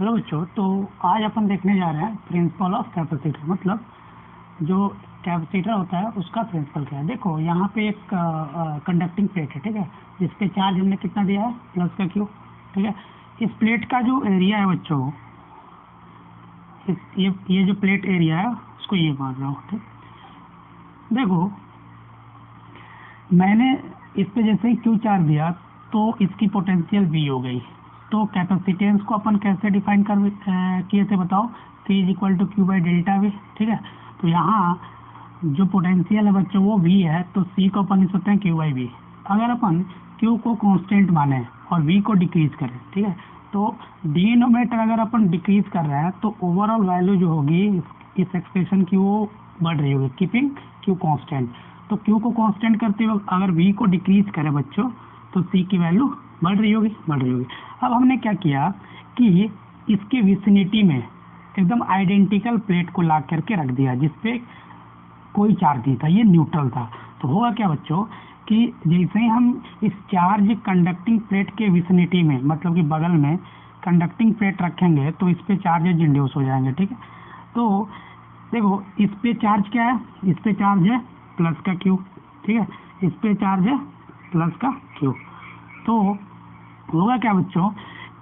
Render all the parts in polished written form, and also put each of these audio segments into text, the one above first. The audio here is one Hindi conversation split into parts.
हेलो बच्चों, तो आज अपन देखने जा रहे हैं प्रिंसिपल ऑफ कैपेसिटर। मतलब जो कैपेसिटर होता है उसका प्रिंसिपल क्या है। देखो यहाँ पे एक कंडक्टिंग प्लेट है, ठीक है, जिस पे चार्ज हमने कितना दिया है, प्लस का क्यू। ठीक है, इस प्लेट का जो एरिया है बच्चों, ये जो प्लेट एरिया है उसको ये मान रहा हूँ। ठीक, देखो मैंने इस पे जैसे ही क्यू चार्ज दिया तो इसकी पोटेंशियल वी हो गई। तो कैपेसिटेंस को अपन कैसे डिफाइन कर किए थे बताओ, K is equal to Q by delta V. ठीक है, तो यहाँ जो पोटेंशियल है बच्चों वो V है, तो C को अपन लिख सकते हैं क्यू बाई वी। अगर अपन Q को कांस्टेंट माने और V को डिक्रीज करें, ठीक है, तो डिनोमिनेटर अगर अपन डिक्रीज कर रहे हैं तो ओवरऑल वैल्यू जो होगी इस एक्सप्रेशन की वो बढ़ रही होगी, कीपिंग Q कांस्टेंट। तो Q को कांस्टेंट करते हुए अगर V को डिक्रीज करें बच्चों तो C की वैल्यू बढ़ रही होगी। अब हमने क्या किया कि इसके विसिनिटी में एकदम आइडेंटिकल प्लेट को ला करके रख दिया जिसपे कोई चार्ज नहीं था, ये न्यूट्रल था। तो होगा क्या बच्चों कि जैसे ही हम इस चार्ज कंडक्टिंग प्लेट के विसिनिटी में, मतलब कि बगल में कंडक्टिंग प्लेट रखेंगे तो इस पे चार्जेज इंड्यूस हो जाएंगे। ठीक है, तो देखो इस पे चार्ज क्या है, इस पे चार्ज है प्लस का क्यू। ठीक है, इस पे चार्ज है प्लस का क्यू। तो होगा क्या बच्चों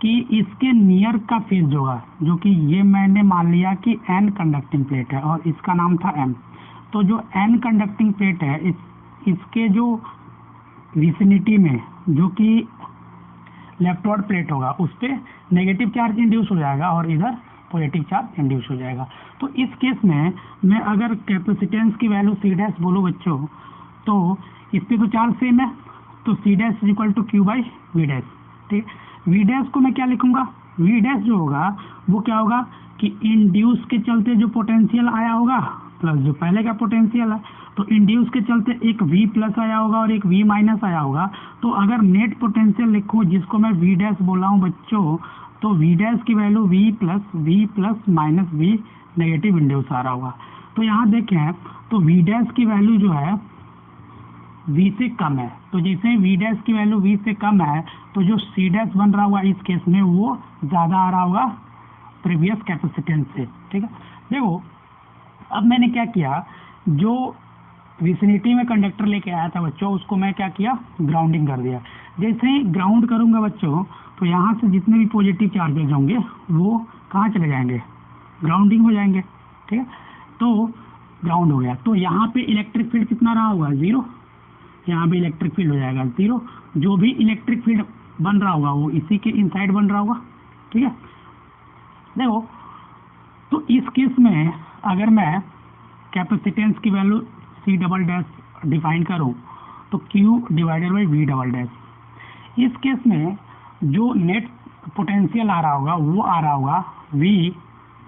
कि इसके नियर का फेज होगा, जो कि ये मैंने मान लिया कि n कंडक्टिंग प्लेट है और इसका नाम था m। तो जो n कंडक्टिंग प्लेट है इसके जो विसिनिटी में जो कि लेफ्टवर्ड प्लेट होगा उस पर नेगेटिव चार्ज इंड्यूस हो जाएगा और इधर पॉजिटिव चार्ज इंड्यूस हो जाएगा। तो इस केस में मैं अगर कैपेसिटेंस की वैल्यू C डैश बोलूँ बच्चों, तो इस पे तो चार्ज सेम है, तो C dash is equal to Q by V dash. ठीक है, वी डैश को मैं क्या लिखूंगा, वी डैश जो होगा वो क्या होगा कि इंड्यूस के चलते जो पोटेंशियल आया होगा प्लस जो पहले का पोटेंशियल है, तो इंड्यूस के चलते एक V प्लस आया होगा और एक V माइनस आया होगा। तो अगर नेट पोटेंशियल लिखूं जिसको मैं V डैश बोला हूँ बच्चों, तो V डैश की value V plus minus V negative induce आ रहा होगा। तो यहाँ देखें तो V डैश की वैल्यू जो है V से कम है, तो जैसे V डैश की वैल्यू V से कम है तो जो C डैश बन रहा होगा इस केस में वो ज़्यादा आ रहा होगा प्रीवियस कैपेसिटेंस से। ठीक है, देखो अब मैंने क्या किया, जो विसिनिटी में कंडक्टर लेके आया था बच्चों उसको मैं क्या किया, ग्राउंडिंग कर दिया। जैसे ही ग्राउंड करूंगा बच्चों तो यहाँ से जितने भी पॉजिटिव चार्जेज होंगे वो कहाँ चले जाएंगे, ग्राउंडिंग हो जाएंगे। ठीक है, तो ग्राउंड हो गया, तो यहाँ पे इलेक्ट्रिक फील्ड कितना रहा होगा, 0। यहाँ भी इलेक्ट्रिक फील्ड हो जाएगा 0। जो भी इलेक्ट्रिक फील्ड बन रहा होगा वो इसी के इनसाइड बन रहा होगा। ठीक है, देखो तो इस केस में अगर मैं कैपेसिटेंस की value C double dash define करूं तो Q divided by V double dash. इस केस में जो नेट पोटेंशियल आ रहा होगा वो आ रहा होगा V,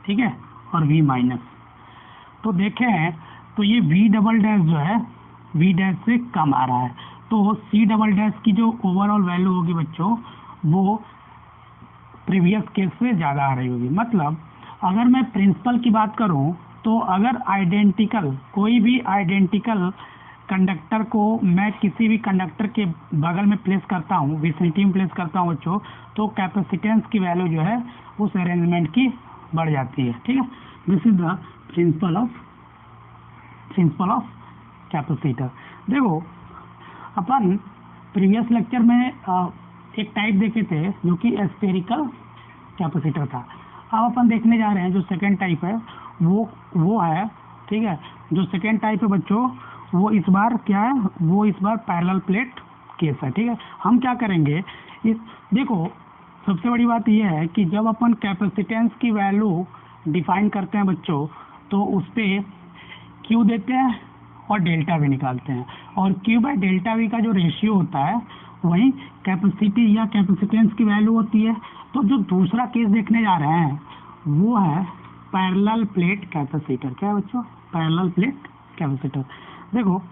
ठीक है, और V माइनस। तो देखें तो ये V डबल डैश जो है V डैश से कम आ रहा है, तो C डबल डैश की जो ओवरऑल वैल्यू होगी बच्चों वो प्रीवियस केस से ज़्यादा आ रही होगी। मतलब अगर मैं प्रिंसिपल की बात करूं तो अगर आइडेंटिकल कोई भी आइडेंटिकल कंडक्टर को मैं किसी भी कंडक्टर के बगल में प्लेस करता हूं, विसिनिटी में प्लेस करता हूं बच्चों, तो कैपेसिटेंस की वैल्यू जो है उस अरेंजमेंट की बढ़ जाती है। ठीक है, this is the principle of capacitor. देखो अपन प्रीवियस लेक्चर में एक टाइप देखे थे जो कि स्फेरिकल कैपेसिटर था। अब अपन देखने जा रहे हैं जो सेकेंड टाइप है वो है, ठीक है, जो सेकेंड टाइप है बच्चों वो इस बार क्या है, वो इस बार पैरेलल प्लेट केस है। ठीक है, हम क्या करेंगे देखो सबसे बड़ी बात यह है कि जब अपन कैपेसिटेंस की वैल्यू डिफाइन करते हैं बच्चों तो उस पर Q देते हैं और डेल्टा वी निकालते हैं, और Q बाई डेल्टा वी का जो रेशियो होता है वही कैपेसिटी या कैपेसिटेंस की वैल्यू होती है। तो जो दूसरा केस देखने जा रहे हैं वो है पैरेलल प्लेट कैपेसिटर। क्या है बच्चों, पैरेलल प्लेट कैपेसिटर। देखो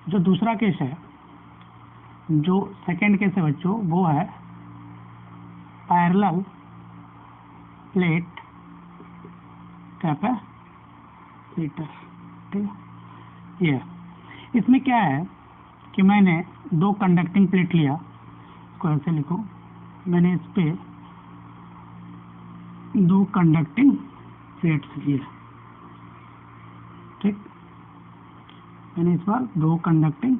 जो दूसरा केस है, जो सेकेंड केस है बच्चों वो है पैरेलल प्लेट कैपेसिटर। ठीक है, ये इसमें क्या है कि मैंने दो कंडक्टिंग प्लेट लिया, इसको ऐसे लिखो, मैंने इस पे दो कंडक्टिंग प्लेट्स लिए, ठीक, मैंने इस बार दो कंडक्टिंग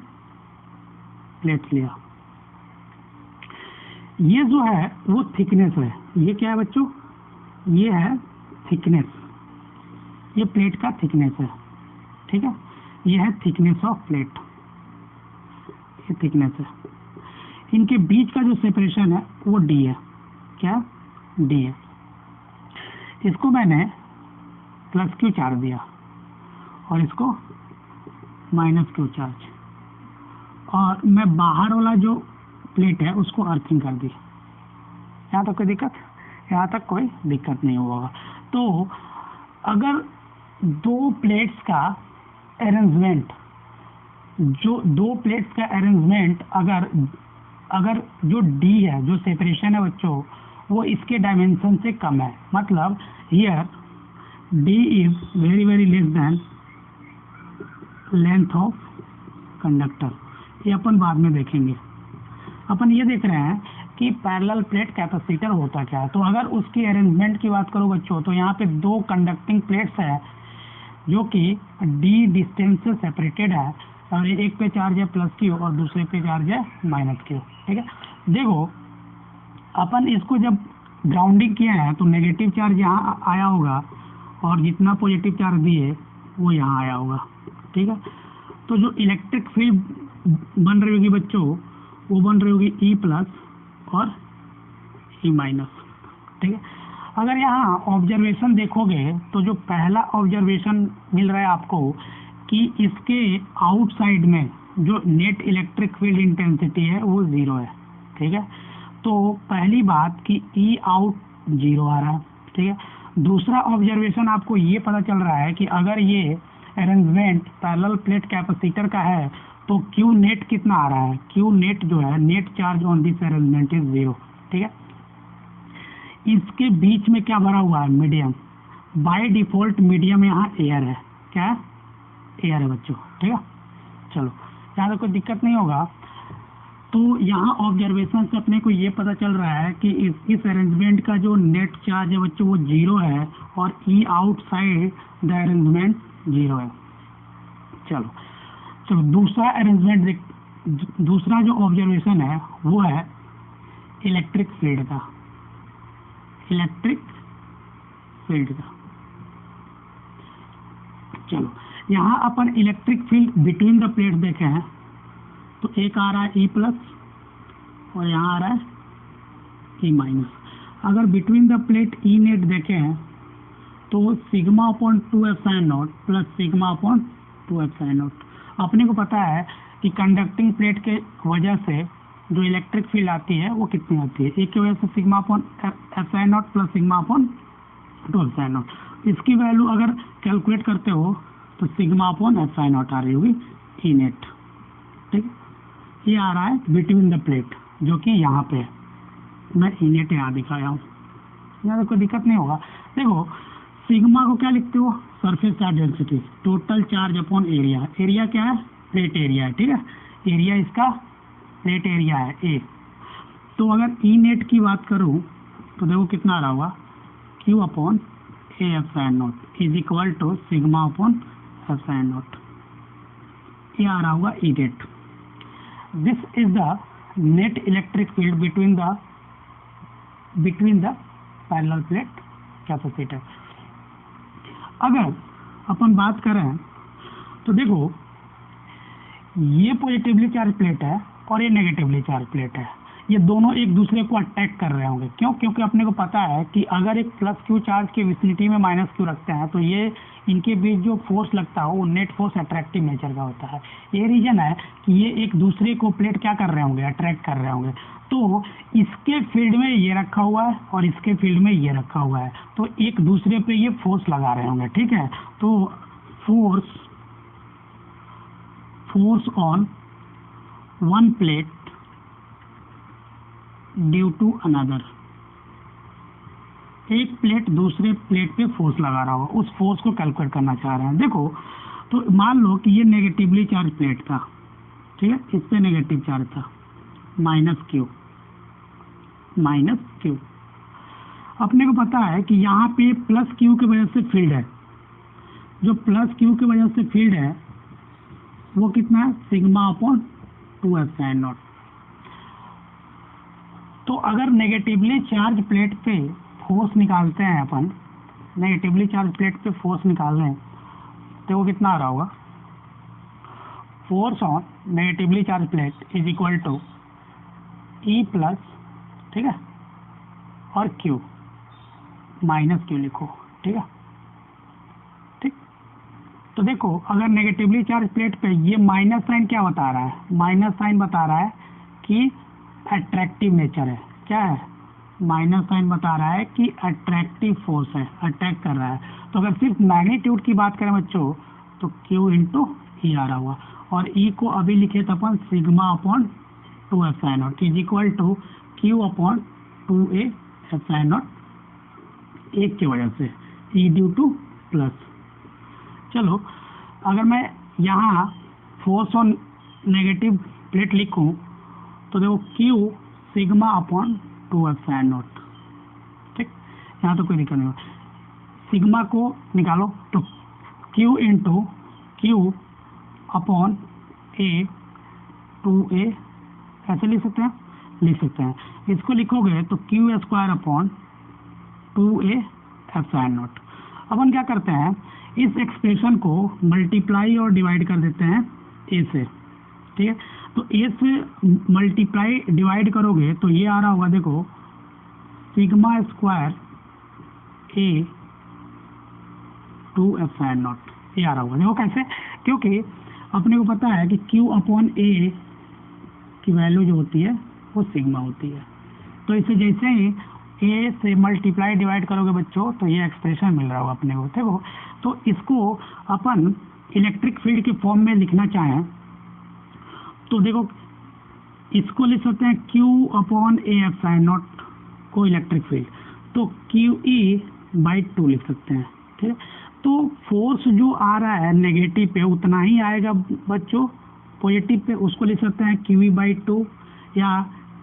प्लेट्स लिया। ये जो है वो थिकनेस है, ये क्या है बच्चों, ये है थिकनेस, ये प्लेट का थिकनेस है, ठीक है, ये है थिकनेस ऑफ प्लेट, ये थिकनेस है। इनके बीच का जो सेपरेशन है वो डी है, क्या डी है। इसको मैंने प्लस क्यू चार्ज दिया और इसको माइनस क्यू चार्ज, और मैं बाहर वाला जो प्लेट है उसको अर्थिंग कर दी। यहाँ तक कोई दिक्कत, यहाँ तक कोई दिक्कत नहीं होगा। तो अगर दो प्लेट्स का अरेंजमेंट, जो दो प्लेट्स का अरेंजमेंट अगर जो डी है, जो सेपरेशन है बच्चों, वो इसके डायमेंशन से कम है, मतलब here D is very very less than length of conductor. ये अपन बाद में देखेंगे। अपन ये देख रहे हैं कि पैरेलल प्लेट कैपेसिटर होता क्या है। तो अगर उसकी अरेंजमेंट की बात करो बच्चों, तो यहाँ पे दो कंडक्टिंग प्लेट्स है जो कि डी डिस्टेंस से सेपरेटेड है, और एक पे चार्ज है प्लस क्यू और दूसरे पे चार्ज है माइनस क्यू, ठीक है। देखो अपन इसको जब ग्राउंडिंग किए हैं तो नेगेटिव चार्ज यहाँ आया होगा और जितना पॉजिटिव चार्ज दिए वो यहाँ आया होगा, ठीक है। तो जो इलेक्ट्रिक फील्ड बन रही होगी बच्चों, वो बन रही होगी ई प्लस और ई माइनस, ठीक है। अगर यहाँ ऑब्जर्वेशन देखोगे तो जो पहला ऑब्जर्वेशन मिल रहा है आपको कि इसके आउटसाइड में जो नेट इलेक्ट्रिक फील्ड इंटेंसिटी है वो 0 है, ठीक है। तो पहली बात कि ई आउट 0 आ रहा है, ठीक है। दूसरा ऑब्जर्वेशन आपको ये पता चल रहा है कि अगर ये अरेंजमेंट पैरेलल प्लेट कैपेसिटर का है तो क्यू नेट कितना आ रहा है, क्यू नेट जो है net charge on this arrangement is 0, ठीक है। इसके बीच में क्या भरा हुआ है, मीडियम। बाय डिफॉल्ट मीडियम यहाँ एयर है, क्या है, एयर है बच्चों, ठीक है। चलो यहाँ तो कोई दिक्कत नहीं होगा। तो यहाँ ऑब्जर्वेशन से अपने को ये पता चल रहा है कि इस अरेंजमेंट का जो नेट चार्ज है बच्चों वो 0 है और ई आउटसाइड द अरेंजमेंट 0 है। चलो दूसरा अरेंजमेंट दूसरा जो ऑब्जर्वेशन है वो है इलेक्ट्रिक फील्ड का, इलेक्ट्रिक फील्ड का। चलो यहाँ अपन electric field between the plate देखे हैं, तो एक आ रहा है ई प्लस और यहाँ आ रहा है ई माइनस। अगर between the plate E net देखे हैं तो sigma upon 2 epsilon not plus sigma upon 2 epsilon not. अपने को पता है कि कंडक्टिंग प्लेट के वजह से जो इलेक्ट्रिक फील्ड आती है वो कितनी आती है, एक की वजह से sigma upon epsilon not plus sigma upon 2 epsilon not. इसकी वैल्यू अगर कैलकुलेट करते हो तो सिग्मा अपॉन एप्सिलॉन नॉट आ रही होगी ई नेट, ठीक। ये आ रहा है बिटवीन द प्लेट जो कि यहाँ पे है, मैं ई नेट यहाँ दिखाया हूँ, यहाँ कोई दिक्कत नहीं होगा। देखो सिग्मा को क्या लिखते हो, surface charge density, total charge upon area. Area क्या है, प्लेट एरिया है, ठीक है। एरिया इसका प्लेट एरिया है ए। तो अगर ई नेट की बात करूँ तो देखो कितना आ रहा होगा, Q upon A epsilon naught is equal to sigma upon epsilon naught. ये आ रहा होगा E net. This is the net electric field between the parallel plate capacitor. अगर अपन बात करें तो देखो ये पॉजिटिवली चार्ज प्लेट है और ये नेगेटिवली चार्ज प्लेट है, ये दोनों एक दूसरे को अटैक कर रहे होंगे। क्यों, क्योंकि अपने को पता है कि अगर एक प्लस क्यू चार्ज के विसिनिटी में माइनस क्यू रखते हैं तो ये इनके बीच जो फोर्स लगता है वो नेट फोर्स अट्रैक्टिव नेचर का होता है। ये रीजन है कि ये एक दूसरे को प्लेट क्या कर रहे होंगे, अट्रैक्ट कर रहे होंगे। तो इसके फील्ड में ये रखा हुआ है और इसके फील्ड में ये रखा हुआ है, तो एक दूसरे पे ये फोर्स लगा रहे होंगे, ठीक है। तो force on one plate due to another, एक प्लेट दूसरे प्लेट पे फोर्स लगा रहा होगा, उस फोर्स को कैलकुलेट करना चाह रहे हैं। देखो तो मान लो कि ये नेगेटिवली चार्ज प्लेट था, ठीक है, इस पे नेगेटिव चार्ज था माइनस क्यू। अपने को पता है कि यहाँ पे प्लस क्यू की वजह से फील्ड है, जो प्लस क्यू की वजह से फील्ड है वो कितना है, सिग्मा अपॉन 2 एप्सिलॉन नॉट। तो अगर नेगेटिवली चार्ज प्लेट पे फोर्स निकालते हैं अपन, नेगेटिवली चार्ज प्लेट पे फोर्स निकाल रहे हैं, तो वो कितना आ रहा होगा, force on negatively charge plate is equal to E plus, ठीक है, और क्यू माइनस क्यू लिखो, ठीक है, ठीक। तो देखो अगर नेगेटिवली चार्ज प्लेट पे ये माइनस साइन क्या बता रहा है, माइनस साइन बता रहा है कि अट्रैक्टिव नेचर है, क्या है, माइनस साइन बता रहा है कि अट्रैक्टिव फोर्स है, अट्रैक्ट कर रहा है। तो अगर सिर्फ मैग्नीट्यूड की बात करें बच्चों तो Q इंटू ई आ रहा हुआ, और E को अभी लिखे थे अपन sigma upon 2 epsilon naught is equal to Q upon 2a epsilon naught, एक की वजह से E ड्यू टू प्लस। चलो अगर मैं यहाँ फोर्स ऑन नेगेटिव प्लेट लिखूँ तो देखो Q sigma upon 2 epsilon naught, ठीक, यहाँ तो कोई दिक्कत नहीं होगा। सिग्मा को निकालो तो Q into Q upon A 2a ऐसे लिख सकते हैं, लिख सकते हैं। इसको लिखोगे तो Q square upon 2a epsilon naught. अपन क्या करते हैं, इस एक्सप्रेशन को मल्टीप्लाई और डिवाइड कर देते हैं a से, ठीक है। तो a से मल्टीप्लाई डिवाइड करोगे तो ये आ रहा होगा, देखो sigma square a 2 epsilon naught, ये आ रहा होगा। देखो कैसे, क्योंकि अपने को पता है कि Q अपॉन a की वैल्यू जो होती है वो सिग्मा होती है। तो इसे जैसे ही a से मल्टीप्लाई डिवाइड करोगे बच्चों तो ये एक्सप्रेशन मिल रहा होगा अपने को, देखो। तो इसको अपन इलेक्ट्रिक फील्ड के फॉर्म में लिखना चाहें तो देखो इसको लिख सकते हैं Q upon a epsilon not को इलेक्ट्रिक फील्ड, तो QE बाई 2 लिख सकते हैं, ठीक है। तो फोर्स जो आ रहा है नेगेटिव पे उतना ही आएगा बच्चों पॉजिटिव पे, उसको लिख सकते हैं QE बाई 2 या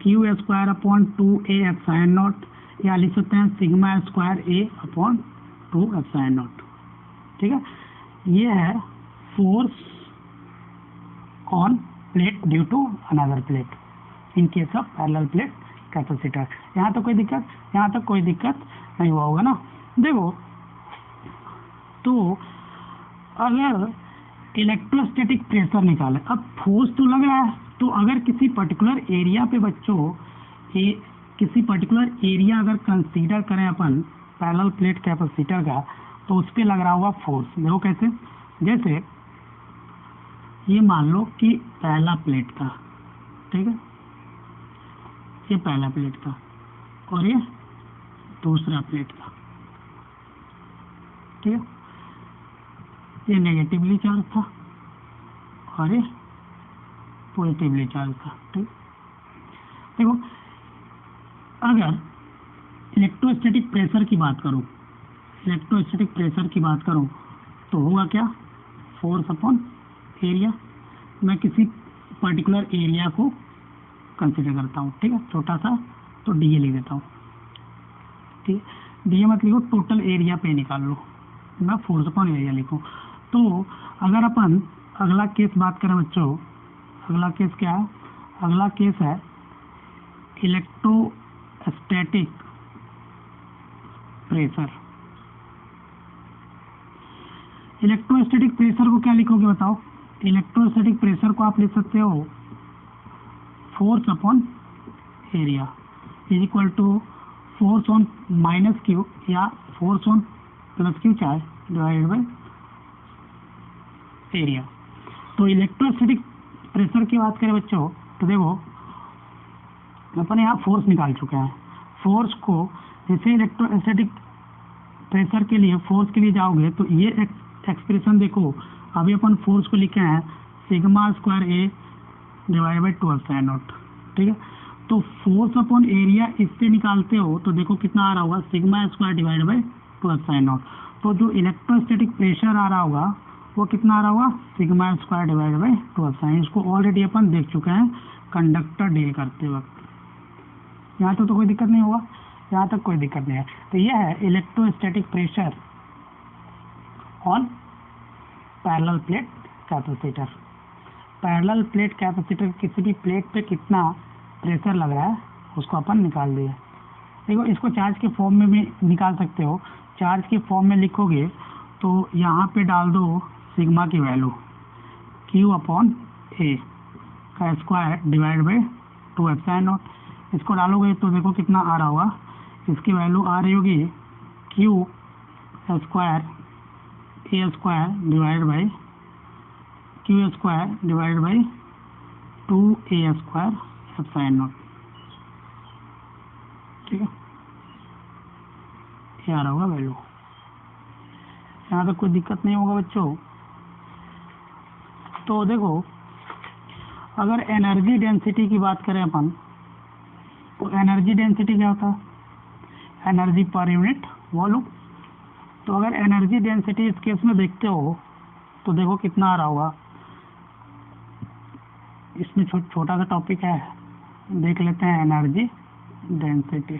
Q square upon 2a epsilon naught, या लिख सकते हैं sigma square a upon 2 epsilon naught, ठीक है। ये है force on plate due to another plate in case of parallel plate capacitor. यहाँ तक कोई दिक्कत, यहाँ तक कोई दिक्कत नहीं हुआ होगा ना। देखो तो अगर इलेक्ट्रोस्टैटिक प्रेशर निकाले, अब फोर्स तो लग रहा है, तो अगर किसी पर्टिकुलर एरिया पे बच्चों किसी पर्टिकुलर एरिया अगर कंसीडर करें अपन पैरेलल प्लेट कैपेसिटर का, तो उस पर लग रहा हुआ फोर्स, देखो कैसे, जैसे ये मान लो कि पहला प्लेट था, ठीक है, ये पहला प्लेट था और ये दूसरा प्लेट था, ठीक है, ये नेगेटिवली चार्ज था और ये पॉजिटिवली चार्ज था, ठीक। देखो अगर इलेक्ट्रोस्टैटिक प्रेशर की बात करूं, इलेक्ट्रोस्टैटिक प्रेशर की बात करूं तो होगा क्या, फोर्स अपॉन एरिया। मैं किसी पर्टिकुलर एरिया को कंसीडर करता हूँ, ठीक है, छोटा सा, तो डी ए लिख देता हूँ, ठीक है। डी ए मत लिखो, टोटल एरिया पे निकाल लो, मैं फोर्स अपॉन एरिया लिखूँ। तो अगर अपन अगला केस बात करें बच्चों, अगला केस क्या है, अगला केस है इलेक्ट्रोस्टैटिक प्रेशर। इलेक्ट्रोस्टैटिक प्रेशर को क्या लिखोगे बताओ, इलेक्ट्रोस्टैटिक प्रेशर को आप लिख सकते हो force upon area is equal to force on minus Q या force on plus Q charge divided by area. तो इलेक्ट्रोस्टैटिक प्रेशर की बात करें बच्चों तो देखो अपन यहाँ फोर्स निकाल चुके हैं, फोर्स को जैसे इलेक्ट्रोस्टैटिक प्रेशर के लिए फोर्स के लिए जाओगे तो ये एक्सप्रेशन देखो, अभी अपन फोर्स को लिखे हैं sigma square A divide by 2 epsilon naught, ठीक है। तो फोर्स अपॉन एरिया इससे निकालते हो तो देखो कितना आ रहा होगा, sigma square divide by 2 epsilon naught. तो जो इलेक्ट्रोस्टैटिक प्रेशर आ रहा होगा वो कितना आ रहा होगा, sigma square divide by 2 epsilon. इसको ऑलरेडी अपन देख चुके हैं कंडक्टर डील करते वक्त, यहाँ तो कोई दिक्कत नहीं होगा। यहाँ तक कोई दिक्कत नहीं है। तो यह है electrostatic pressure on parallel plate capacitor. Parallel plate capacitor, किसी भी प्लेट पे कितना प्रेशर लग रहा है उसको अपन निकाल दिए। देखो इसको चार्ज के फॉर्म में भी निकाल सकते हो। चार्ज के फॉर्म में लिखोगे तो यहाँ पे डाल दो सिग्मा की वैल्यू Q/A का square divide by 2 epsilon not. इसको डालोगे तो देखो कितना आ रहा होगा, इसकी वैल्यू आ रही होगी Q square A square divide by Q square divide by 2A square epsilon naught. ठीक है, ये आ रहा होगा वैल्यू। यहाँ तक कोई दिक्कत नहीं होगा बच्चों। तो देखो अगर एनर्जी डेंसिटी की बात करें अपन, तो एनर्जी डेंसिटी क्या होता है? Energy per unit volume. तो अगर एनर्जी डेंसिटी इस केस में देखते हो तो देखो कितना आ रहा होगा। इसमें छोटा सा टॉपिक है, देख लेते हैं एनर्जी डेंसिटी।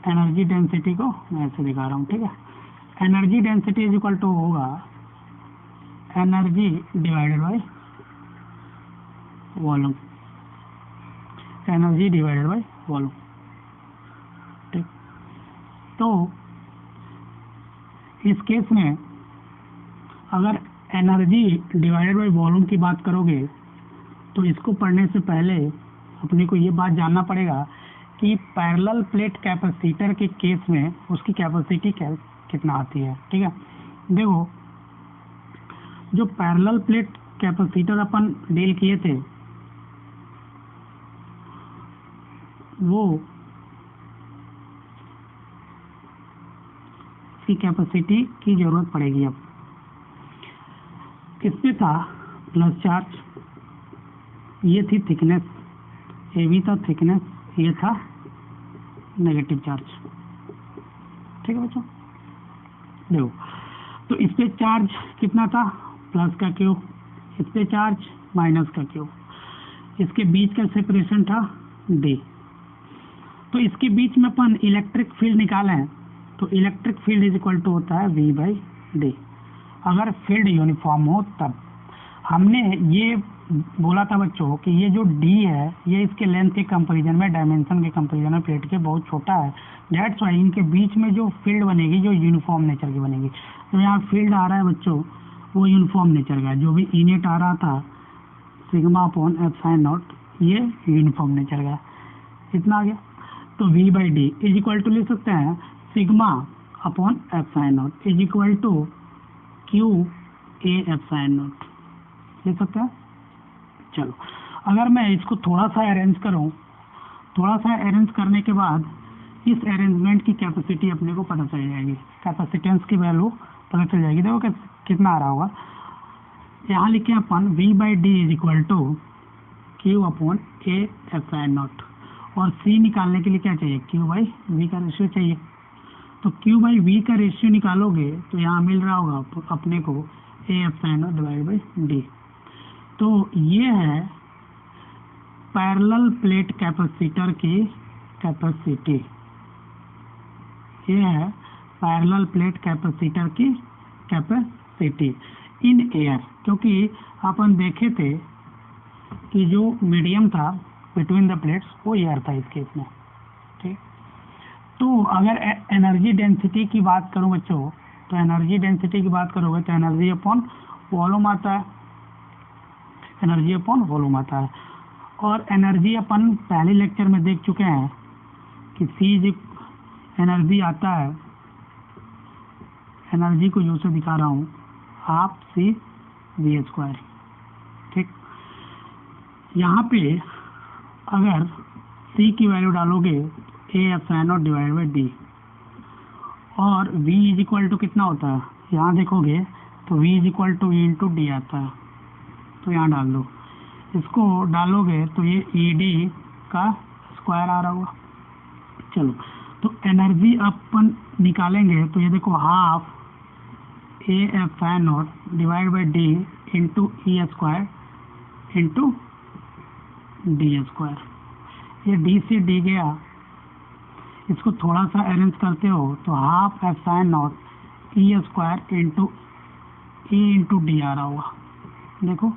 एनर्जी डेंसिटी को मैं ऐसे दिखा रहा हूँ, ठीक है। Energy density is equal to होगा energy divided by volume. Energy divided by volume, ठीक। तो इस केस में अगर एनर्जी डिवाइडेड बाय वॉल्यूम की बात करोगे तो इसको पढ़ने से पहले अपने को ये बात जानना पड़ेगा कि पैरेलल प्लेट कैपेसिटर के केस में उसकी कैपेसिटी कितना आती है, ठीक है। देखो जो पैरेलल प्लेट कैपेसिटर अपन डील किए थे वो की कैपेसिटी की जरूरत पड़ेगी। अब इसमें था प्लस चार्ज, ये थी थिकनेस, ये भी था थिकनेस, ये था नेगेटिव चार्ज, ठीक है बच्चों। देखो तो इस पे चार्ज कितना था? प्लस का क्यूब, इस पे चार्ज माइनस का क्यूब, इसके बीच का सेपरेशन था D। तो इसके बीच में अपन इलेक्ट्रिक फील्ड निकाले हैं तो electric field is equal to होता है V/D। अगर फील्ड यूनिफॉर्म हो तब। हमने ये बोला था बच्चों कि ये जो D है ये इसके लेंथ के कंपैरिजन में, डायमेंशन के कंपैरिजन में प्लेट के बहुत छोटा है। दैट्स व्हाई इनके बीच में जो फील्ड बनेगी जो यूनिफॉर्म नेचर की बनेगी। तो यहाँ फील्ड आ रहा है बच्चों वो यूनिफॉर्म नेचर का, जो भी इनेट आ रहा था सिग्मा अपॉन एप्सिलॉन नॉट ये यूनिफॉर्म नेचर का, इतना आ गया। तो V/D इज इक्वल टू लिख सकते हैं sigma upon epsilon naught is equal to QA epsilon naught, लिख सकते हैं। चलो अगर मैं इसको थोड़ा सा अरेंज करूं, थोड़ा सा अरेंज करने के बाद इस अरेंजमेंट की कैपेसिटी अपने को पता चल जाएगी, कैपेसिटेंस की वैल्यू पता चल जाएगी। देखो कितना आ रहा होगा। यहाँ लिखे अपन V/D is equal to Q/A epsilon naught, और C निकालने के लिए क्या चाहिए? Q/V का रेशियो चाहिए। तो Q/V का रेशियो निकालोगे तो यहाँ मिल रहा होगा अपने को A epsilon naught divide by D। तो ये है पैरेलल प्लेट कैपेसिटर की कैपेसिटी, ये है पैरेलल प्लेट कैपेसिटर की कैपेसिटी इन एयर। क्योंकि अपन देखे थे कि जो मीडियम था बिटवीन द प्लेट्स वो एयर था इस केस में, ठीक। तो अगर एनर्जी डेंसिटी की बात करूं बच्चों, तो एनर्जी डेंसिटी की बात करोगे तो एनर्जी अपॉन वॉल्यूम आता है, एनर्जी अपॉन वॉल्यूम आता है। और एनर्जी अपन पहले लेक्चर में देख चुके हैं कि C एनर्जी आता है, एनर्जी को जो से दिखा रहा हूँ हाफ CV², ठीक। यहाँ पे अगर C की वैल्यू डालोगे A epsilon naught divide by D, और V इज इक्वल टू कितना होता है? यहाँ देखोगे तो V is equal to E into D आता है, तो यहाँ डाल दो। इसको डालोगे तो ये ED का स्क्वायर आ रहा होगा। चलो तो एनर्जी अपन निकालेंगे तो ये देखो half A epsilon naught divide by D into E square into D square. ये D से D गया इसको थोड़ा सा अरेंज करते हो तो half epsilon naught E square into A into D आ रहा होगा, देखो।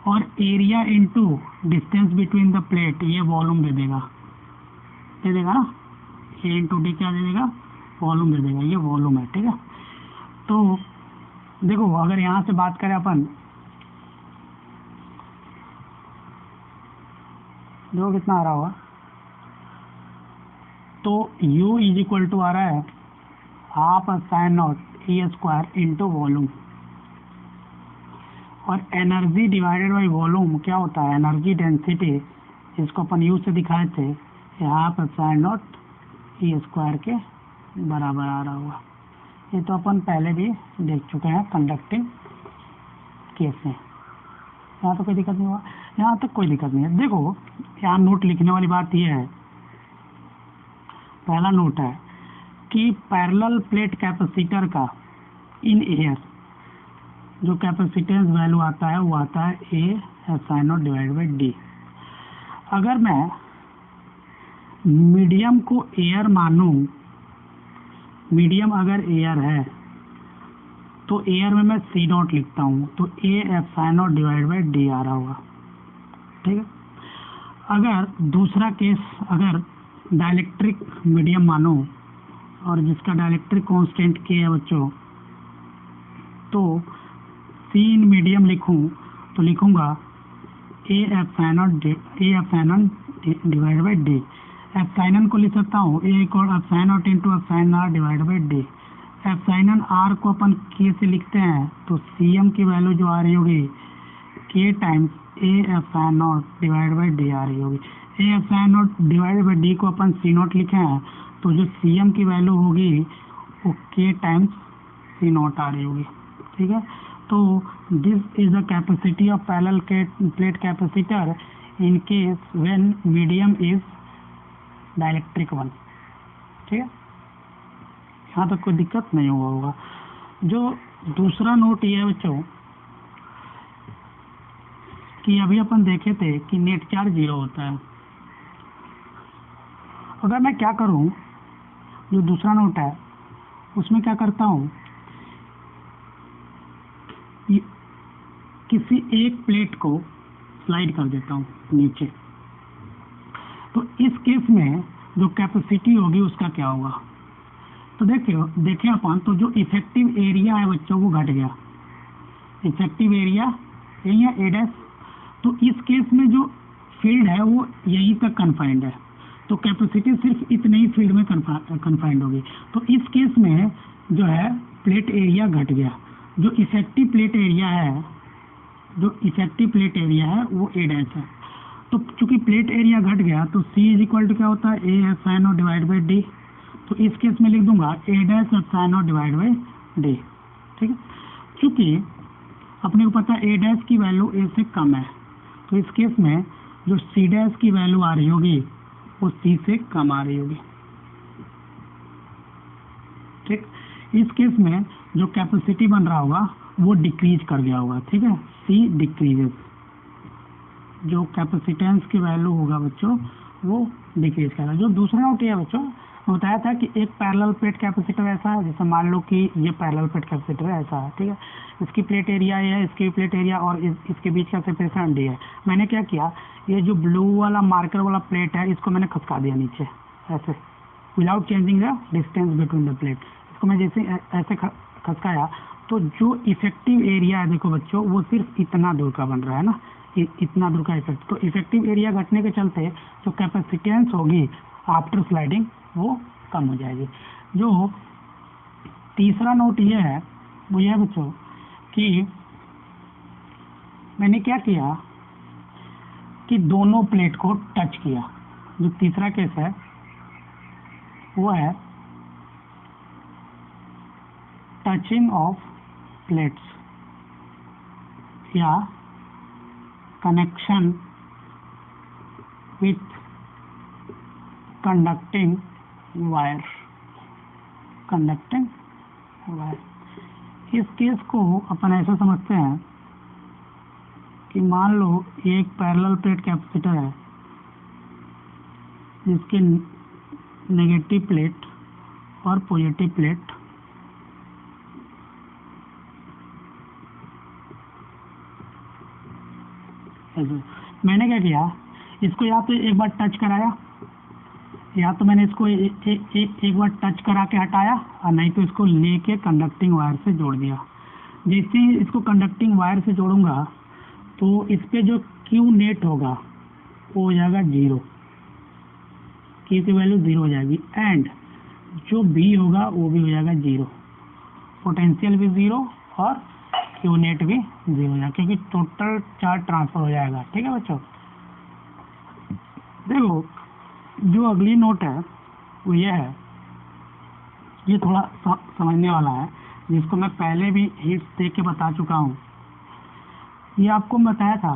और area into distance between the plate, ये वॉल्यूम दे देगा ना, ए इंटू डी क्या दे देगा, वॉल्यूम दे देगा, ये वॉल्यूम है, ठीक है। तो देखो अगर यहाँ से बात करें अपन, देखो कितना आ रहा होगा, तो U इज इक्वल टू आ रहा है half sine not E square into volume, और एनर्जी डिवाइडेड बाई वॉल्यूम क्या होता है, एनर्जी डेंसिटी, इसको अपन U से दिखाए थे, half sine not E square के बराबर आ रहा होगा। ये तो अपन पहले भी देख चुके हैं कंडक्टिंग केस में, यहाँ तो कोई दिक्कत नहीं हुआ, यहाँ तक कोई दिक्कत नहीं है। देखो यहाँ नोट लिखने वाली बात ये है, पहला नोट है कि पैरेलल प्लेट कैपेसिटर का इन एयर जो कैपेसिटेंस वैल्यू आता है वो आता है A epsilon naught divide by D. अगर मैं मीडियम को एयर मानूं, मीडियम अगर एयर है तो एयर में मैं सी नॉट लिखता हूँ, तो A epsilon naught divide by D आ रहा होगा, ठीक है। अगर दूसरा केस, अगर डाइलेक्ट्रिक मीडियम मानो और जिसका डाइलेक्ट्रिक कांस्टेंट के है बच्चों, तो सी इन मीडियम लिखूं तो लिखूंगा A epsilon divide by D. Epsilon को लिख सकता हूँ A equal epsilon naught into epsilon R divide by D. Epsilon R को अपन के से लिखते हैं तो सी एम की वैल्यू जो आ रही होगी के times A epsilon naught divide by D आ रही होगी। A epsilon naught divide by D को अपन सी नॉट लिखे हैं तो जो सी एम की वैल्यू होगी वो के टाइम्स सी नॉट आ रही होगी, ठीक है। तो this is the capacity of parallel plate capacitor in case when medium is dielectric one, ठीक है। यहाँ तक कोई दिक्कत नहीं हुआ होगा। जो दूसरा नोट ये है बच्चों कि अभी अपन देखे थे कि नेट चार्ज 0 होता है। अगर मैं क्या करूं, जो दूसरा नोट है उसमें क्या करता हूं, किसी एक प्लेट को स्लाइड कर देता हूं नीचे, तो इस केस में जो कैपेसिटी होगी उसका क्या होगा, तो देखें अपन, तो जो इफेक्टिव एरिया है बच्चों वो घट गया। इफेक्टिव एरिया यही है ए डैश, तो इस केस में जो फील्ड है वो यहीं तक कन्फाइंड है, तो कैपेसिटी सिर्फ इतने ही फील्ड में कन्फाइंड होगी। तो इस केस में जो है प्लेट एरिया घट गया। जो इफेक्टिव प्लेट एरिया है वो ए डैश है। तो चूंकि प्लेट एरिया घट गया तो सी इज इक्वल टू क्या होता है, A epsilon naught divide by D. तो इस केस में लिख दूंगा A dash epsilon naught divide by D, ठीक है। चूंकि अपने को पता है ए डैश की वैल्यू ए से कम है, तो इस केस में जो सी डैश की वैल्यू आ रही होगी वो सी से कम आ रही होगी, ठीक। इस केस में जो कैपेसिटी बन रहा होगा वो डिक्रीज कर गया होगा, ठीक है। सी डिक्रीजेस, जो कैपेसिटेंस की वैल्यू होगा बच्चों वो डिक्रीज करेगा। जो दूसरा नोट है बच्चों, बताया था कि एक पैरेलल प्लेट कैपेसिटर ऐसा है, जैसे मान लो कि ये पैरेलल प्लेट कैपेसिटर ऐसा है, ठीक है। इसकी प्लेट एरिया ये है, इसकी प्लेट एरिया और इसके बीच का सेपरेशन डी है। मैंने क्या किया, ये जो ब्लू वाला मार्कर वाला प्लेट है इसको मैंने खसका दिया नीचे ऐसे, without changing the distance between the plate. इसको मैं जैसे ऐसे खसकाया तो जो इफेक्टिव एरिया है देखो बच्चों वो सिर्फ इतना दूर का बन रहा है ना, इतना दूर का इफेक्ट। तो इफेक्टिव एरिया घटने के चलते जो कैपेसिटेंस होगी आफ्टर स्लाइडिंग वो कम हो जाएगी। जो तीसरा नोट ये है वो ये है बच्चों कि मैंने क्या किया कि दोनों प्लेट को टच किया। जो तीसरा केस है वो है टचिंग ऑफ प्लेट्स या कनेक्शन विथ कंडक्टिंग वायर। इस केस को अपन ऐसा समझते हैं कि मान लो ये एक पैरेलल प्लेट कैपेसिटर है जिसके नेगेटिव प्लेट और पॉजिटिव प्लेट मैंने क्या किया, इसको या तो एक बार टच कराया, या तो मैंने इसको एक बार टच करा के हटाया, और नहीं तो इसको लेके कंडक्टिंग वायर से जोड़ दिया। जैसे ही इसको कंडक्टिंग वायर से जोड़ूंगा तो इस पे जो क्यू नेट होगा वो हो जाएगा 0, क्यू की वैल्यू 0 हो जाएगी, एंड जो बी होगा वो भी हो जाएगा 0, पोटेंशियल भी 0 और क्यू नेट भी 0 हो जाएगा, क्योंकि टोटल चार्ज ट्रांसफर हो जाएगा। ठीक है बच्चों, देखो जो अगली नोट है वो ये है, ये थोड़ा समझने वाला है, जिसको मैं पहले भी हिट्स दे के बता चुका हूँ। ये आपको बताया था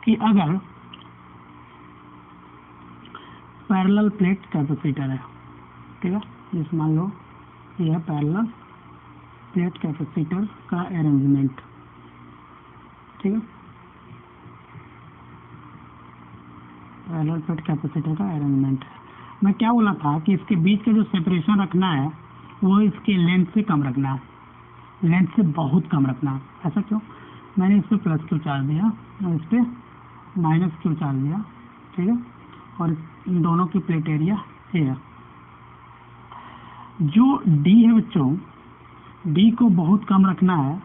कि अगर पैरेलल प्लेट कैपेसिटर है, ठीक है, जैसे मान लो ये है पैरेलल प्लेट कैपेसिटर का अरेंजमेंट, ठीक है, पैरेलल प्लेट कैपेसिटर का अरेंजमेंट है। मैं क्या बोला था कि इसके बीच का जो सेपरेशन रखना है वो इसके लेंथ से कम रखना है, लेंथ से बहुत कम रखना है। ऐसा क्यों? मैंने इस पर प्लस क्यू चार्ज दिया और इस पर माइनस क्यू चार्ज दिया, ठीक है, और इन दोनों की प्लेट एरिया ये है। जो डी है बच्चों, डी को बहुत कम रखना है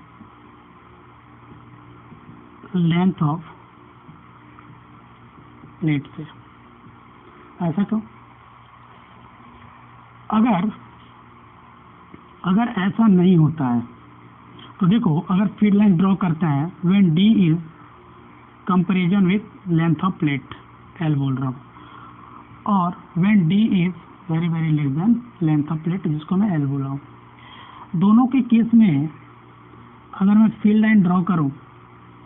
लेंथ ऑफ प्लेट से। ऐसा क्यों? अगर ऐसा नहीं होता है तो देखो, अगर फील्ड लाइन ड्रॉ करते हैं when D is comparison with length of plate, L बोल रहा हूँ, और when D is very very less than length of plate, जिसको मैं एल बोल रहा हूँ। दोनों के केस में अगर मैं फील्ड लाइन ड्रॉ करूँ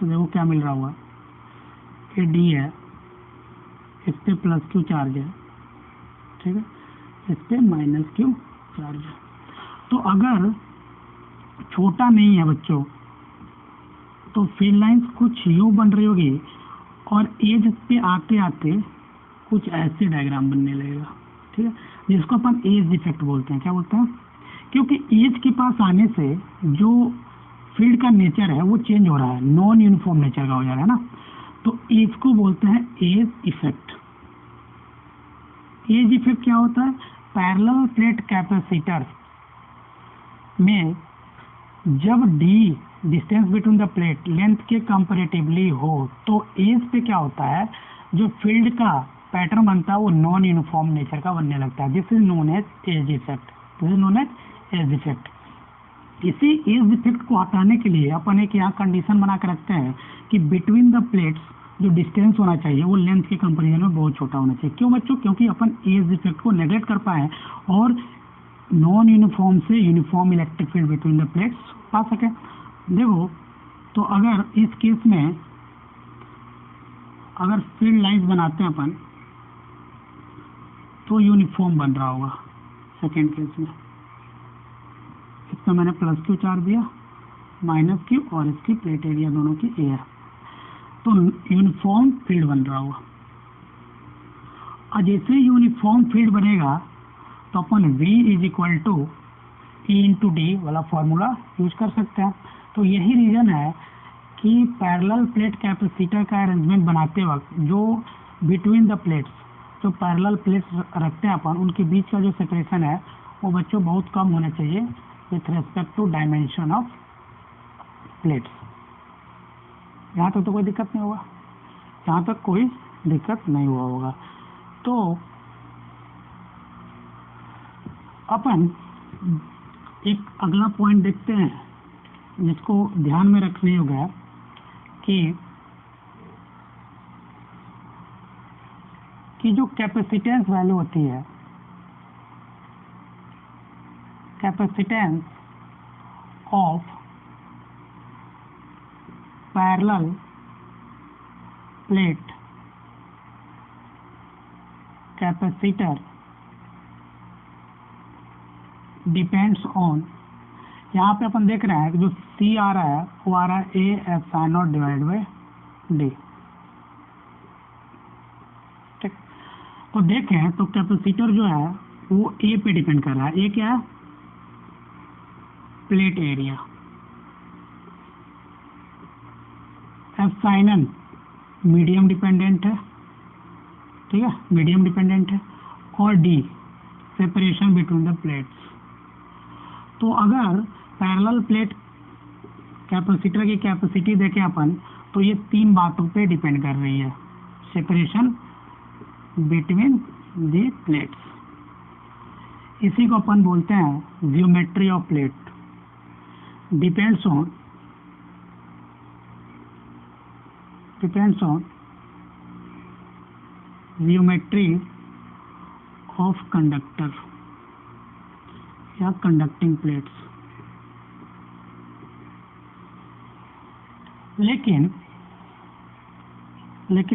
तो देखो क्या मिल रहा होगा, ये डी है, इस पे प्लस क्यू चार्ज है, ठीक है, इस पे माइनस क्यू चार्ज है। तो अगर छोटा नहीं है बच्चों तो फील्ड लाइंस कुछ यूं बन रही होगी और एज पे आते आते कुछ ऐसे डायग्राम बनने लगेगा, ठीक है, जिसको अपन एज इफेक्ट बोलते हैं। क्या बोलते हैं? क्योंकि एज के पास आने से जो फील्ड का नेचर है वो चेंज हो रहा है, नॉन यूनिफॉर्म नेचर का हो जाएगा ना, तो एज को बोलते हैं एज इफेक्ट। एज इफेक्ट क्या होता है? पैरेलल प्लेट कैपेसिटर में जब D distance between the plate length के कंपैरेटिवली हो तो एज पे क्या होता है, जो फील्ड का पैटर्न बनता है वो नॉन यूनिफॉर्म नेचर का बनने लगता है। This is known as edge effect, this is known as edge effect. इसी एज इफेक्ट को हटाने के लिए अपन एक यहाँ कंडीशन बना के रखते हैं कि बिटवीन द प्लेट्स जो डिस्टेंस होना चाहिए वो लेंथ के कंपैरिजन में बहुत छोटा होना चाहिए। क्यों बच्चों? क्योंकि अपन एज इफेक्ट को नेगलेक्ट कर पाए और नॉन यूनिफॉर्म से uniform electric field between the plates पा सके। देखो, तो अगर इस केस में अगर फील्ड लाइंस बनाते हैं अपन तो यूनिफॉर्म बन रहा होगा। सेकेंड केस में इसमें मैंने प्लस क्यू चार्ज दिया, माइनस क्यू, और इसकी प्लेट एरिया दोनों की ए है, तो यूनिफॉर्म फील्ड बन रहा होगा। और जैसे यूनिफॉर्म फील्ड बनेगा तो अपन V is equal to E into D वाला फॉर्मूला यूज कर सकते हैं। तो यही रीजन है कि पैरेलल प्लेट कैपेसिटर का अरेंजमेंट बनाते वक्त जो बिटवीन द प्लेट्स, जो पैरेलल प्लेट्स रखते हैं अपन, उनके बीच का जो सेपरेशन है वो बच्चों बहुत कम होना चाहिए with respect to dimension of plates. यहाँ तक तो कोई दिक्कत नहीं होगा, यहाँ तक कोई दिक्कत नहीं हुआ होगा। तो अपन एक अगला पॉइंट देखते हैं जिसको ध्यान में रखने होगा कि जो कैपेसिटेंस वैल्यू होती है, capacitance of parallel plate capacitor depends on, यहाँ पे अपन देख रहे हैं कि जो C आ रहा है वो आ रहा है A/0 डिवाइड बाई D, ठीक। तो देखें तो कैपेसिटर जो है वो ए पे डिपेंड कर रहा है। ए क्या है? Plate area. Epsilon medium dependent है, ठीक है, मीडियम डिपेंडेंट है। और D separation between the plates. तो अगर पैरेलल प्लेट कैपेसिटर की कैपेसिटी देखें अपन, तो ये 3 बातों पे डिपेंड कर रही है। सेपरेशन बिटवीन द प्लेट्स, इसी को अपन बोलते हैं geometry of plate. Depends on geometry of conductor या कंडक्टिंग प्लेट्स। लेकिन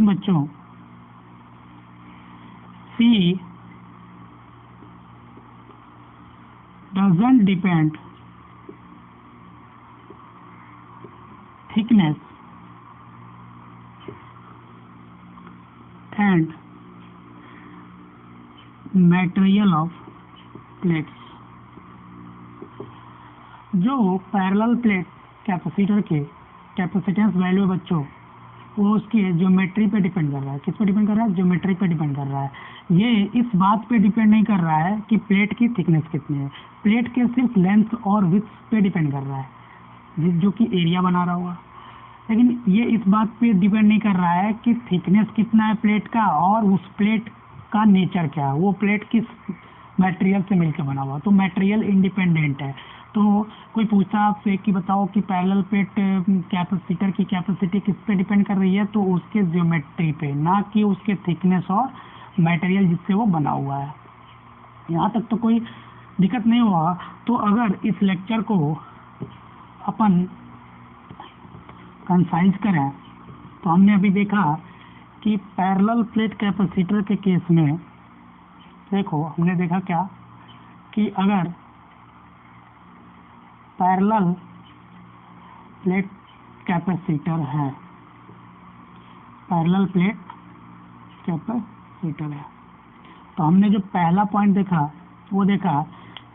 बच्चों C doesn't depend thickness and material of plates। जो पैरेलल प्लेट कैपेसिटर के कैपेसिटेंस वैल्यू है बच्चों, वो उसकी ज्योमेट्री पे डिपेंड कर रहा है। किस पे डिपेंड कर रहा है? ज्योमेट्री पे डिपेंड कर रहा है। ये इस बात पे डिपेंड नहीं कर रहा है कि प्लेट की थिकनेस कितनी है। प्लेट के सिर्फ लेंथ और विड्थ पे डिपेंड कर रहा है, जो कि एरिया बना रहा होगा। लेकिन ये इस बात पे डिपेंड नहीं कर रहा है कि थिकनेस कितना है प्लेट का और उस प्लेट का नेचर क्या है, वो प्लेट किस मटेरियल से मिलकर बना हुआ। तो मटेरियल इंडिपेंडेंट है। तो कोई पूछता है आपसे कि बताओ कि पैरेलल प्लेट कैपेसिटर की कैपेसिटी किस पे डिपेंड कर रही है, तो उसके ज्योमेट्री पे, ना कि उसके थिकनेस और मटेरियल जिससे वो बना हुआ है। यहाँ तक तो कोई दिक्कत नहीं हुआ। तो अगर इस लेक्चर को अपन कंसाइज करें, तो हमने अभी देखा कि पैरेलल प्लेट कैपेसिटर के केस में देखो हमने देखा क्या कि अगर पैरेलल प्लेट कैपेसिटर है, पैरेलल प्लेट कैपेसिटर है, तो हमने जो पहला पॉइंट देखा वो देखा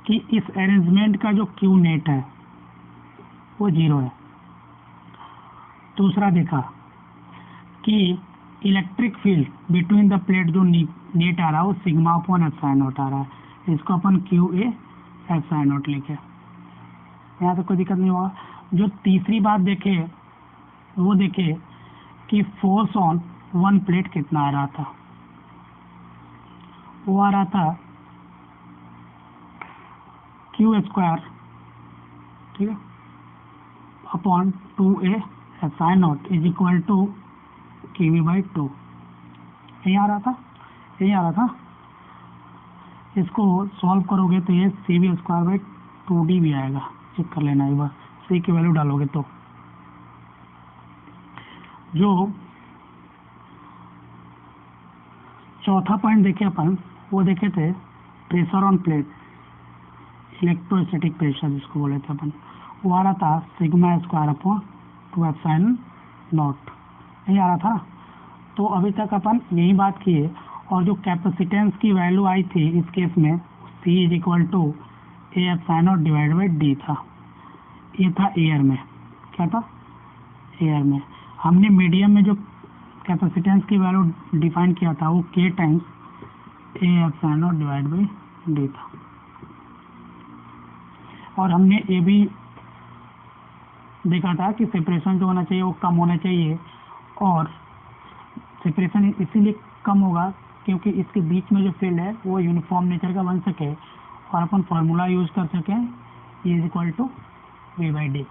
कि इस अरेंजमेंट का जो क्यू नेट है वो 0 है। दूसरा देखा कि electric field between the plate जो नेट आ रहा है वो सिग्मा अपॉन एप्सिलॉन नॉट आ रहा है। इसको upon Q A epsilon not लिखे, यहाँ तक कोई दिक्कत नहीं होगा। जो तीसरी बात देखे वो देखे कि फोर्स ऑन वन प्लेट कितना आ रहा था, वो आ रहा था क्यू स्क्वायर, ठीक है, upon 2a epsilon naught is equal to kV/2। यही आ रहा था। इसको सॉल्व करोगे तो ये CV²/2d भी आएगा। चेक कर लेना एक बार, C की वैल्यू डालोगे तो। जो चौथा पॉइंट देखे अपन, वो देखे थे pressure on plate, electrostatic pressure जिसको बोले थे अपन, वो आ रहा था σ²/2 एप्सिलॉन नॉट। यही आ रहा था। तो अभी तक अपन यही बात किए। और जो कैपेसिटेंस की वैल्यू आई थी इस केस में C = A epsilon not / D था। ये था एयर में। क्या था? एयर में। हमने मीडियम में जो कैपेसिटेंस की वैल्यू डिफाइन किया था वो K times A epsilon not / D था। और हमने ये भी देखा था कि सेपरेशन जो होना चाहिए वो कम होना चाहिए। और सेपरेशन इसीलिए कम होगा क्योंकि इसके बीच में जो फील्ड है वो यूनिफॉर्म नेचर का बन सके और अपन फार्मूला यूज कर सकें E = V/D।